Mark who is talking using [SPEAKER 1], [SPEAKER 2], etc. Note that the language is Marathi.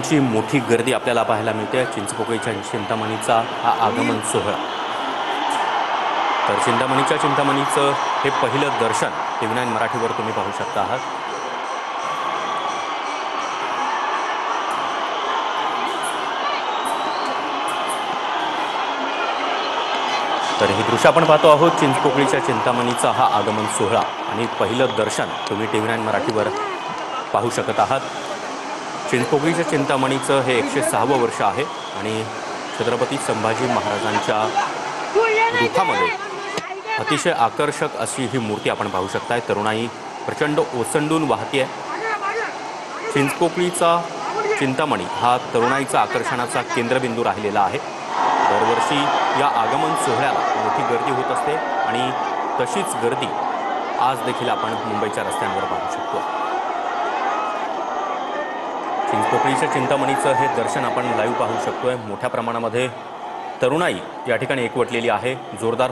[SPEAKER 1] ची मोठी गर्दी आपल्याला पाहायला मिळते। चिंचपोकळीच्या चिंतामणीचा हा आगमन सोहळा। तर चिंतामणीचं हे पहिलं दर्शन टीव्ही9 मराठीवर तुम्ही पाहू शकता आहात। तर ही दृश्य आपण पाहतो आहोत चिंचपोकळीच्या चिंतामणीचा हा आगमन सोहळा आणि पहिलं दर्शन तुम्ही टीव्ही9 मराठीवर पाहू शकत आहात। चिंचपोकळीच्या चिंतामणीचं हे 106वं वर्ष आहे आणि छत्रपती संभाजी महाराजांच्या रूपामध्ये अतिशय आकर्षक अशी ही मूर्ती आपण पाहू शकताय। तरुणाई प्रचंड ओसंडून वाहते। चिंचपोकळीचा चिंतामणी हा तरुणाईचा आकर्षणाचा केंद्रबिंदू राहिलेला आहे। दरवर्षी या आगमन सोहळ्याला मोठी गर्दी होत असते आणि तशीच गर्दी आज देखील आपण मुंबईच्या रस्त्यांवर पाहू शकतो। चिंचपोकळीच्या चिंतामणीचं हे दर्शन आपण लाईव्ह पाहू शकतोय। मोठ्या प्रमाणामध्ये तरुणाई या ठिकाणी एकवटलेली आहे। जोरदार